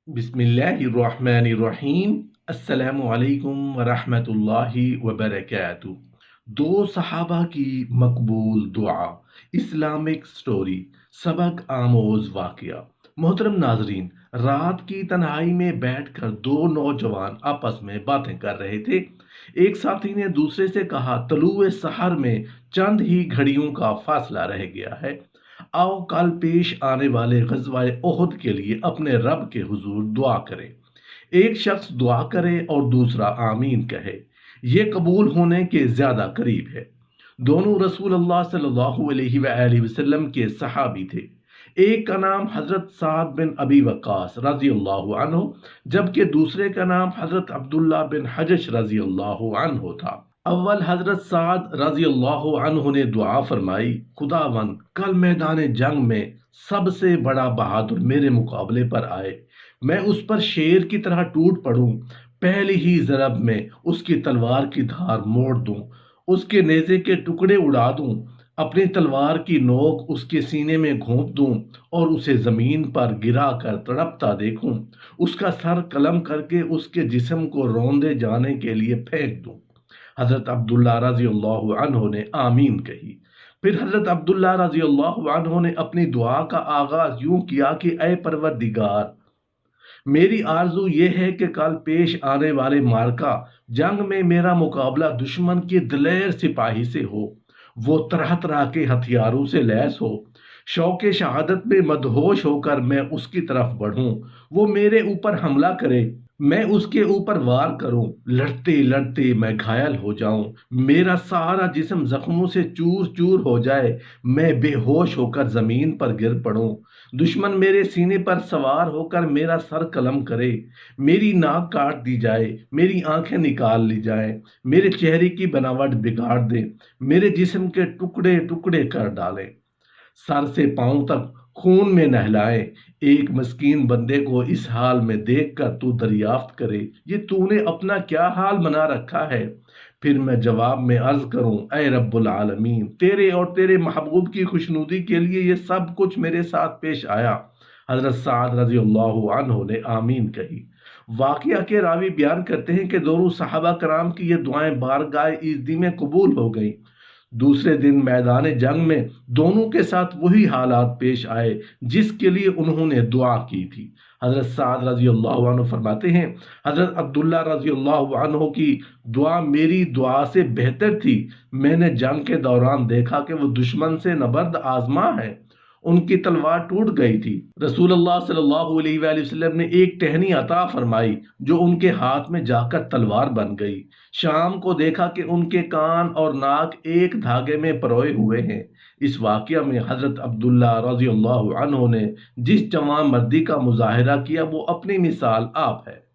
बिस्मिल्लाहिर्रहमानिर्रहीम। अस्सलामु अलैकुम वरहमतुल्लाहि वबरकातुहू। दो सहाबा की मकबूल दुआ, इस्लामिक स्टोरी, सबक आमोज वाकया। मोहतरम नाजरीन, रात की तन्हाई में बैठकर दो नौजवान आपस में बातें कर रहे थे। एक साथी ने दूसरे से कहा, तलुए सहर में चंद ही घड़ियों का फासला रह गया है। आओ कल पेश आने वाले गज़वाए ओहद के लिए अपने रब के हुजूर दुआ करें। एक शख्स दुआ करे और दूसरा आमीन कहे, ये कबूल होने के ज्यादा करीब है। दोनों रसूल अल्लाह सल्लल्लाहु अलैहि वसल्लम के सहाबी थे। एक का नाम हजरत साद बिन अबी वक्कास रजी अल्लाह अन्हु, जबकि दूसरे का नाम हजरत अब्दुल्ला बिन हजश रजी अल्लाह अन्हु था। अव्वल हजरत साद रजी अल्लाह अन्हु ने दुआ फरमाई, खुदावन कल मैदान जंग में सबसे बड़ा बहादुर मेरे मुकाबले पर आए, मैं उस पर शेर की तरह टूट पड़ूं, पहली ही जरब में उसकी तलवार की धार मोड़ दूं, उसके नेज़े के टुकड़े उड़ा दूं, अपनी तलवार की नोक उसके सीने में घोंप दूं और उसे जमीन पर गिरा कर तड़पता देखूं, उसका सर कलम करके उसके जिस्म को रौंदे जाने के लिए फेंक दूं। हजरत अब्दुल्ला रजी अल्लाह अन्हु ने आमीन कही। फिर हजरत अब्दुल्ला रजी अल्लाह अन्हु ने अपनी दुआ का आगाज यूं किया कि ऐ परवरदिगार, मेरी आरजू ये है कि कल पेश आने वाले मार्का जंग में मेरा मुकाबला दुश्मन के दिलेर सिपाही से हो। वो तरह तरह के हथियारों से लैस हो, शौके शहादत में मदहोश होकर मैं उसकी तरफ बढ़ूं, वो मेरे ऊपर हमला करे, मैं उसके ऊपर वार करूं, लड़ते लड़ते मैं घायल हो जाऊं, मेरा सारा जिस्म जख्मों से चूर चूर हो जाए, मैं बेहोश होकर जमीन पर गिर पड़ूं, दुश्मन मेरे सीने पर सवार होकर मेरा सर कलम करे, मेरी नाक काट दी जाए, मेरी आंखें निकाल ली जाए, मेरे चेहरे की बनावट बिगाड़ दे, मेरे जिस्म के टुकड़े टुकड़े कर डाले, सर से पांव तक खून में नहलाए। एक मस्कीन बंदे को इस हाल में देखकर तू दरियाफ्त करे, ये तूने अपना क्या हाल बना रखा है। फिर मैं जवाब में अर्ज करूं, ऐ रब्बुल आलमीन, तेरे और तेरे महबूब की खुशनुदी के लिए ये सब कुछ मेरे साथ पेश आया। हजरत साद रजी अल्लाह अन्हु ने आमीन कही। वाकया के रावी बयान करते हैं कि दोनों सहाबा कराम की ये दुआएं बारगाह इज़्ज़ी में कबूल हो गई। दूसरे दिन मैदान जंग में दोनों के साथ वही हालात पेश आए जिसके लिए उन्होंने दुआ की थी। हजरत साद रजी अल्लाह अन्हु फरमाते हैं, हजरत अब्दुल्ला रजी अल्लाह अन्हु की दुआ मेरी दुआ से बेहतर थी। मैंने जंग के दौरान देखा कि वो दुश्मन से नबर्द आजमा है, उनकी तलवार टूट गई थी। रसूलुल्लाह सल्लल्लाहु अलैहि वसल्लम ने एक टहनी अता फरमाई जो उनके हाथ में जाकर तलवार बन गई। शाम को देखा कि उनके कान और नाक एक धागे में परोए हुए हैं। इस वाकया में हजरत अब्दुल्ला रज़ी अल्लाहु अन्हु ने जिस जवान मर्दी का मुजाहिरा किया वो अपनी मिसाल आप है।